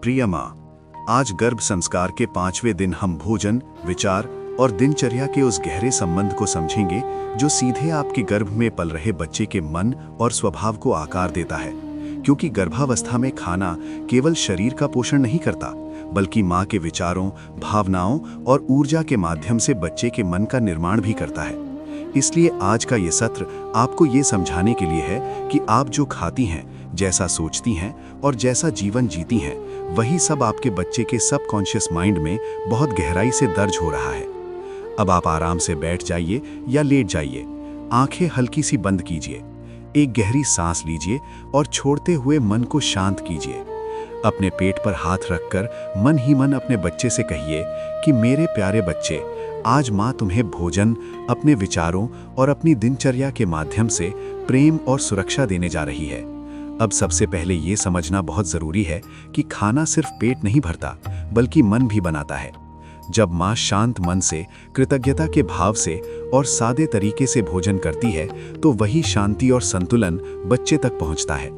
प्रिय माँ, आज गर्भ संस्कार के 5वें दिन हम भोजन, विचार और दिनचर्या के उस गहरे संबंध को समझेंगे जो सीधे आपके गर्भ में पल रहे बच्चे के मन और स्वभाव को आकार देता है। क्योंकि गर्भावस्था में खाना केवल शरीर का पोषण नहीं करता, बल्कि माँ के विचारों, भावनाओं और ऊर्जा के माध्यम से बच्चे के मन का निर्माण भी करता है। इसलिए आज का ये सत्र आपको ये समझाने के लिए है कि आप जो खाती हैं, जैसा सोचती हैं और जैसा जीवन जीती हैं, वही सब आपके बच्चे के सबकॉन्शियस माइंड में बहुत गहराई से दर्ज हो रहा है। अब आप आराम से बैठ जाइए या लेट जाइए, आंखें हल्की सी बंद कीजिए, एक गहरी सांस लीजिए और छोड़ते हुए मन को शांत कीजिए। अपने पेट पर हाथ रखकर मन ही मन अपने बच्चे से कहिए कि मेरे प्यारे बच्चे, आज माँ तुम्हें भोजन, अपने विचारों और अपनी दिनचर्या के माध्यम से प्रेम और सुरक्षा देने जा रही है। अब सबसे पहले ये समझना बहुत ज़रूरी है कि खाना सिर्फ पेट नहीं भरता, बल्कि मन भी बनाता है। जब माँ शांत मन से, कृतज्ञता के भाव से और सादे तरीके से भोजन करती है, तो वही शांति और संतुलन बच्चे तक पहुँचता है।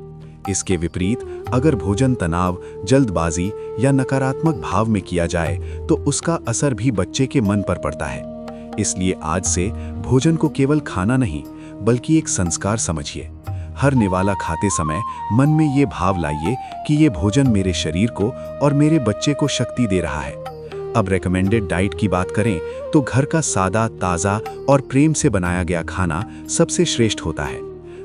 इसके विपरीत अगर भोजन तनाव, जल्दबाजी या नकारात्मक भाव में किया जाए, तो उसका असर भी बच्चे के मन पर पड़ता है। इसलिए आज से भोजन को केवल खाना नहीं, बल्कि एक संस्कार समझिए। हर निवाला खाते समय मन में ये भाव लाइए कि ये भोजन मेरे शरीर को और मेरे बच्चे को शक्ति दे रहा है। अब रेकमेंडेड डाइट की बात करें तो घर का सादा, ताज़ा और प्रेम से बनाया गया खाना सबसे श्रेष्ठ होता है।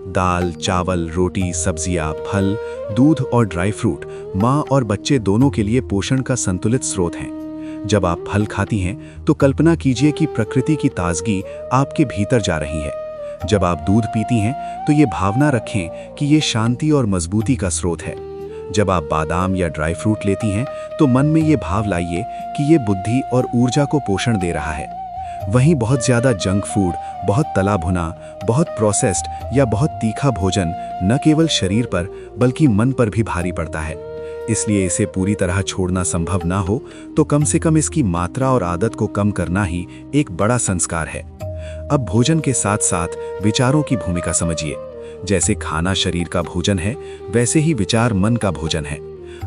दाल, चावल, रोटी, सब्जियां, फल, दूध और ड्राई फ्रूट माँ और बच्चे दोनों के लिए पोषण का संतुलित स्रोत हैं। जब आप फल खाती हैं तो कल्पना कीजिए कि प्रकृति की ताजगी आपके भीतर जा रही है। जब आप दूध पीती हैं तो ये भावना रखें कि ये शांति और मजबूती का स्रोत है। जब आप बादाम या ड्राई फ्रूट लेती हैं तो मन में ये भाव लाइए कि ये बुद्धि और ऊर्जा को पोषण दे रहा है। वहीं बहुत ज़्यादा जंक फूड, बहुत तला भुना, बहुत प्रोसेस्ड या बहुत तीखा भोजन न केवल शरीर पर बल्कि मन पर भी भारी पड़ता है। इसलिए इसे पूरी तरह छोड़ना संभव ना हो तो कम से कम इसकी मात्रा और आदत को कम करना ही एक बड़ा संस्कार है। अब भोजन के साथ साथ विचारों की भूमिका समझिए। जैसे खाना शरीर का भोजन है, वैसे ही विचार मन का भोजन है।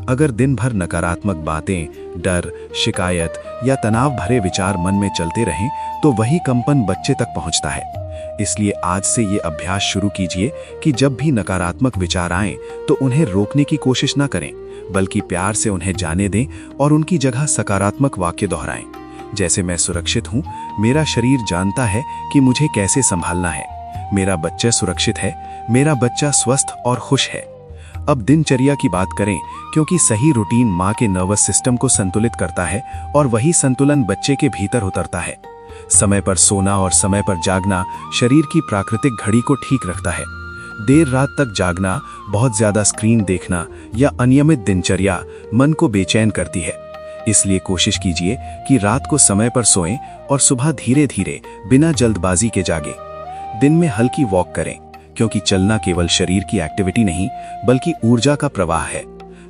अगर दिन भर नकारात्मक बातें, डर, शिकायत या तनाव भरे विचार मन में चलते रहें तो वही कंपन बच्चे तक पहुंचता है। इसलिए आज से ये अभ्यास शुरू कीजिए कि जब भी नकारात्मक विचार आएं तो उन्हें रोकने की कोशिश ना करें, बल्कि प्यार से उन्हें जाने दें और उनकी जगह सकारात्मक वाक्य दोहराएं। जैसे मैं सुरक्षित हूँ, मेरा शरीर जानता है कि मुझे कैसे संभालना है, मेरा बच्चा सुरक्षित है, मेरा बच्चा स्वस्थ और खुश है। अब दिनचर्या की बात करें, क्योंकि सही रूटीन माँ के नर्वस सिस्टम को संतुलित करता है और वही संतुलन बच्चे के भीतर उतरता है। समय पर सोना और समय पर जागना शरीर की प्राकृतिक घड़ी को ठीक रखता है। देर रात तक जागना, बहुत ज्यादा स्क्रीन देखना या अनियमित दिनचर्या मन को बेचैन करती है। इसलिए कोशिश कीजिए कि रात को समय पर सोएं और सुबह धीरे धीरे बिना जल्दबाजी के जागें। दिन में हल्की वॉक करें, क्योंकि चलना केवल शरीर की एक्टिविटी नहीं बल्कि ऊर्जा का प्रवाह है।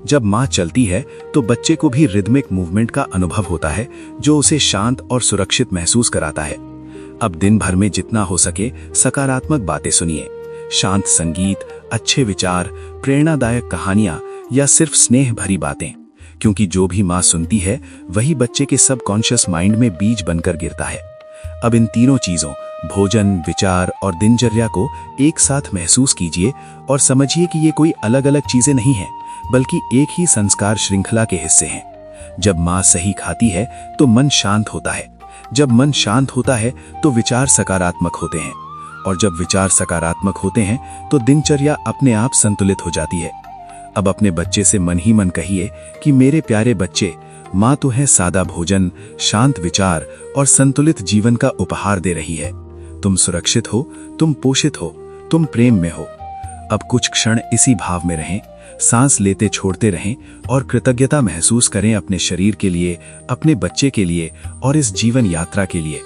जब माँ चलती है तो बच्चे को भी रिदमिक मूवमेंट का अनुभव होता है, जो उसे शांत और सुरक्षित महसूस कराता है। अब दिन भर में जितना हो सके सकारात्मक बातें सुनिए। शांत संगीत, अच्छे विचार, प्रेरणादायक कहानियां या सिर्फ स्नेह भरी बातें, क्योंकि जो भी माँ सुनती है वही बच्चे के सबकॉन्शियस माइंड में बीज बनकर गिरता है। अब इन तीनों चीजों, भोजन, विचार और दिनचर्या को एक साथ महसूस कीजिए और समझिए कि ये कोई अलग अलग चीजें नहीं हैं, बल्कि एक ही संस्कार श्रृंखला के हिस्से हैं। जब माँ सही खाती है तो मन शांत होता है, जब मन शांत होता है तो विचार सकारात्मक होते हैं, और जब विचार सकारात्मक होते हैं तो दिनचर्या अपने आप संतुलित हो जाती है। अब अपने बच्चे से मन ही मन कहिए कि मेरे प्यारे बच्चे, माँ तुम्हें सादा भोजन, शांत विचार और संतुलित जीवन का उपहार दे रही है। तुम सुरक्षित हो, तुम पोषित हो, तुम प्रेम में हो। अब कुछ क्षण इसी भाव में रहें, सांस लेते छोड़ते रहें और कृतज्ञता महसूस करें अपने शरीर के लिए, अपने बच्चे के लिए और इस जीवन यात्रा के लिए।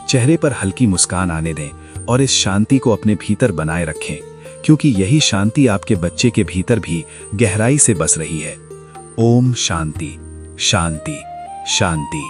चेहरे पर हल्की मुस्कान आने दें और इस शांति को अपने भीतर बनाए रखें, क्योंकि यही शांति आपके बच्चे के भीतर भी गहराई से बस रही है। ओम शांति, शांति, शांति।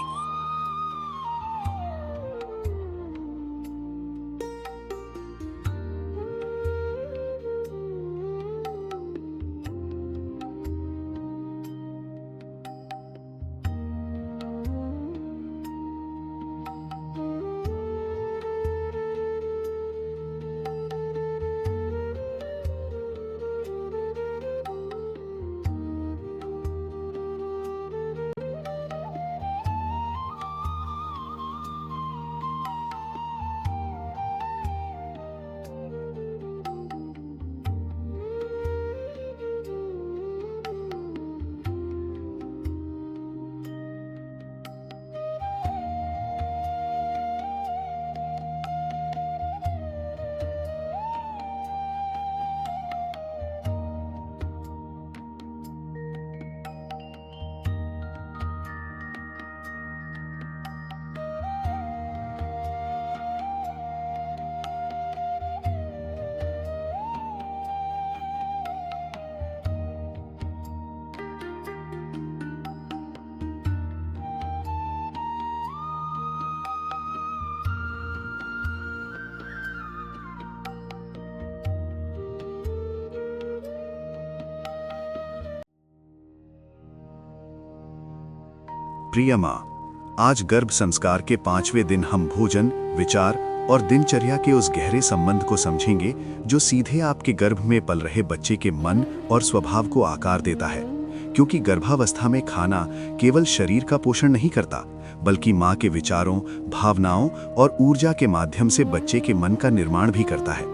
प्रिय माँ, आज गर्भ संस्कार के 5वें दिन हम भोजन, विचार और दिनचर्या के उस गहरे संबंध को समझेंगे जो सीधे आपके गर्भ में पल रहे बच्चे के मन और स्वभाव को आकार देता है। क्योंकि गर्भावस्था में खाना केवल शरीर का पोषण नहीं करता, बल्कि माँ के विचारों, भावनाओं और ऊर्जा के माध्यम से बच्चे के मन का निर्माण भी करता है।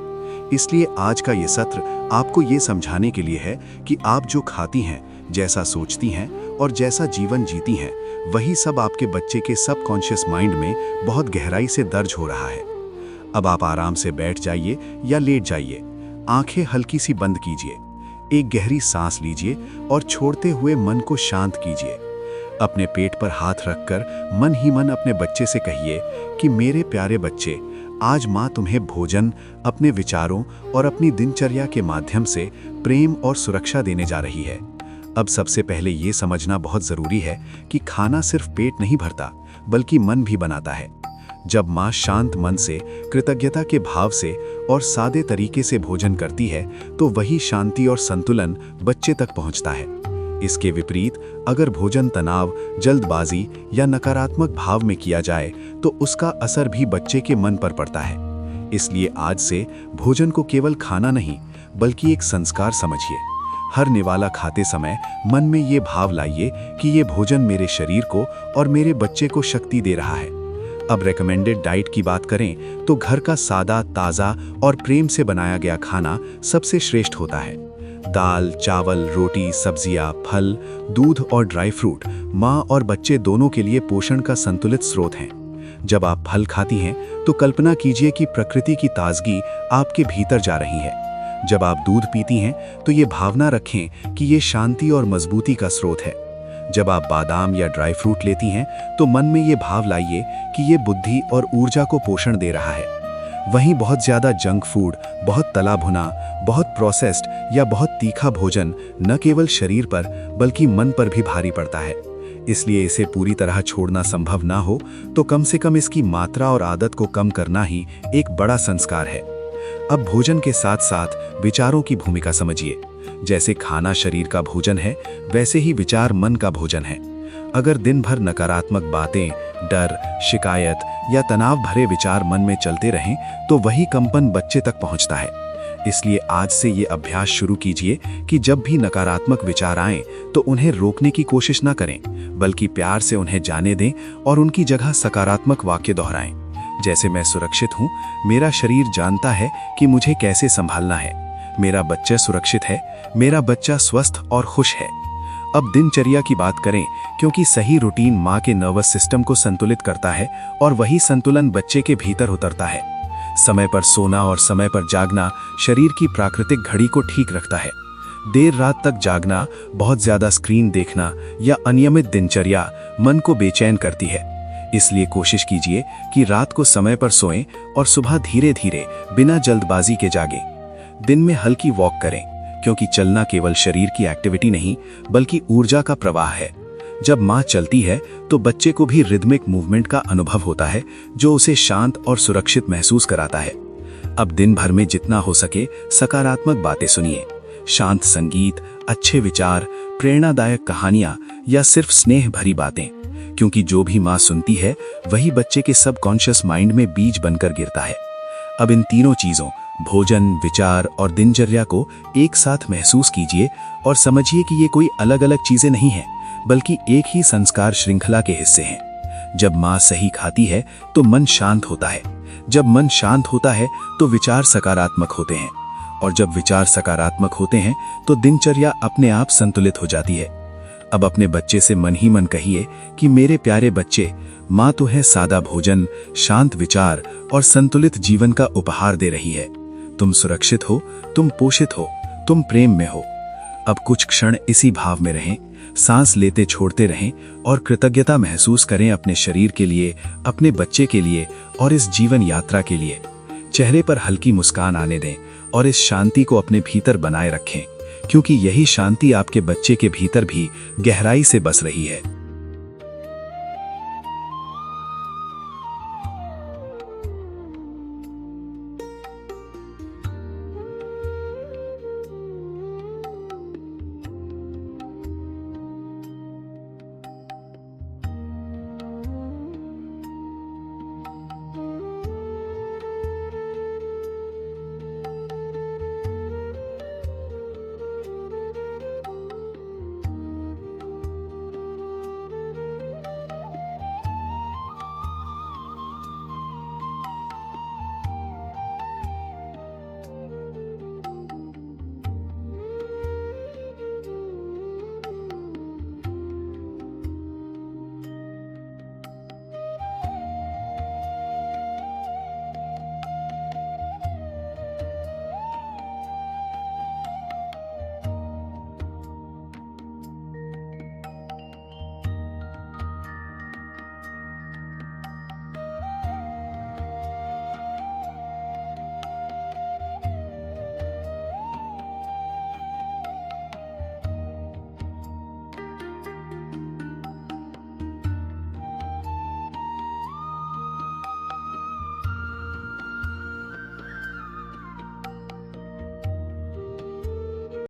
इसलिए आज का ये सत्र आपको ये समझाने के लिए है कि आप जो खाती हैं, जैसा सोचती हैं और जैसा जीवन जीती हैं, वही सब आपके बच्चे के सबकॉन्शियस माइंड में बहुत गहराई से दर्ज हो रहा है। अब आप आराम से बैठ जाइए या लेट जाइए, आंखें हल्की सी बंद कीजिए, एक गहरी सांस लीजिए और छोड़ते हुए मन को शांत कीजिए। अपने पेट पर हाथ रखकर मन ही मन अपने बच्चे से कहिए कि मेरे प्यारे बच्चे, आज माँ तुम्हें भोजन, अपने विचारों और अपनी दिनचर्या के माध्यम से प्रेम और सुरक्षा देने जा रही है। अब सबसे पहले ये समझना बहुत ज़रूरी है कि खाना सिर्फ पेट नहीं भरता, बल्कि मन भी बनाता है। जब माँ शांत मन से, कृतज्ञता के भाव से और सादे तरीके से भोजन करती है, तो वही शांति और संतुलन बच्चे तक पहुँचता है। इसके विपरीत अगर भोजन तनाव, जल्दबाजी या नकारात्मक भाव में किया जाए, तो उसका असर भी बच्चे के मन पर पड़ता है। इसलिए आज से भोजन को केवल खाना नहीं, बल्कि एक संस्कार समझिए। हर निवाला खाते समय मन में ये भाव लाइए कि ये भोजन मेरे शरीर को और मेरे बच्चे को शक्ति दे रहा है। अब रेकमेंडेड डाइट की बात करें तो घर का सादा, ताज़ा और प्रेम से बनाया गया खाना सबसे श्रेष्ठ होता है। दाल, चावल, रोटी, सब्जियां, फल, दूध और ड्राई फ्रूट माँ और बच्चे दोनों के लिए पोषण का संतुलित स्रोत हैं। जब आप फल खाती हैं तो कल्पना कीजिए कि प्रकृति की ताजगी आपके भीतर जा रही है। जब आप दूध पीती हैं तो ये भावना रखें कि ये शांति और मजबूती का स्रोत है। जब आप बादाम या ड्राई फ्रूट लेती हैं तो मन में ये भाव लाइए कि ये बुद्धि और ऊर्जा को पोषण दे रहा है। वहीं बहुत ज़्यादा जंक फूड, बहुत तला भुना, बहुत प्रोसेस्ड या बहुत तीखा भोजन न केवल शरीर पर बल्कि मन पर भी भारी पड़ता है। इसलिए इसे पूरी तरह छोड़ना संभव ना हो तो कम से कम इसकी मात्रा और आदत को कम करना ही एक बड़ा संस्कार है। अब भोजन के साथ साथ विचारों की भूमिका समझिए। जैसे खाना शरीर का भोजन है, वैसे ही विचार मन का भोजन है। अगर दिन भर नकारात्मक बातें, डर, शिकायत या तनाव भरे विचार मन में चलते रहें तो वही कंपन बच्चे तक पहुंचता है। इसलिए आज से ये अभ्यास शुरू कीजिए कि जब भी नकारात्मक विचार आएं तो उन्हें रोकने की कोशिश न करें, बल्कि प्यार से उन्हें जाने दें और उनकी जगह सकारात्मक वाक्य दोहराएं। जैसे मैं सुरक्षित हूँ, मेरा शरीर जानता है कि मुझे कैसे संभालना है, मेरा बच्चा सुरक्षित है, मेरा बच्चा स्वस्थ और खुश है। अब दिनचर्या की बात करें, क्योंकि सही रूटीन माँ के नर्वस सिस्टम को संतुलित करता है और वही संतुलन बच्चे के भीतर उतरता है। समय पर सोना और समय पर जागना शरीर की प्राकृतिक घड़ी को ठीक रखता है। देर रात तक जागना, बहुत ज्यादा स्क्रीन देखना या अनियमित दिनचर्या मन को बेचैन करती है। इसलिए कोशिश कीजिए कि रात को समय पर सोएं और सुबह धीरे धीरे बिना जल्दबाजी के जागें। दिन में हल्की वॉक करें, क्योंकि चलना केवल शरीर की एक्टिविटी नहीं बल्कि ऊर्जा का प्रवाह है। जब माँ चलती है तो बच्चे को भी रिदमिक मूवमेंट का अनुभव होता है, जो उसे शांत और सुरक्षित महसूस कराता है। अब दिन भर में जितना हो सके सकारात्मक बातें सुनिए। शांत संगीत, अच्छे विचार, प्रेरणादायक कहानियां या सिर्फ स्नेह भरी बातें, क्योंकि जो भी माँ सुनती है वही बच्चे के सबकॉन्शियस माइंड में बीज बनकर गिरता है। अब इन तीनों चीजों, भोजन, विचार और दिनचर्या को एक साथ महसूस कीजिए और समझिए कि ये कोई अलग अलग चीजें नहीं हैं, बल्कि एक ही संस्कार श्रृंखला के हिस्से हैं। जब माँ सही खाती है तो मन शांत होता है, जब मन शांत होता है तो विचार सकारात्मक होते हैं, और जब विचार सकारात्मक होते हैं तो दिनचर्या अपने आप संतुलित हो जाती है। अब अपने बच्चे से मन ही मन कहिए कि मेरे प्यारे बच्चे, माँ तो है सादा भोजन, शांत विचार और संतुलित जीवन का उपहार दे रही है। तुम सुरक्षित हो, तुम पोषित हो, तुम प्रेम में हो। अब कुछ क्षण इसी भाव में रहें, सांस लेते छोड़ते रहें और कृतज्ञता महसूस करें अपने शरीर के लिए, अपने बच्चे के लिए और इस जीवन यात्रा के लिए। चेहरे पर हल्की मुस्कान आने दें और इस शांति को अपने भीतर बनाए रखें, क्योंकि यही शांति आपके बच्चे के भीतर भी गहराई से बस रही है।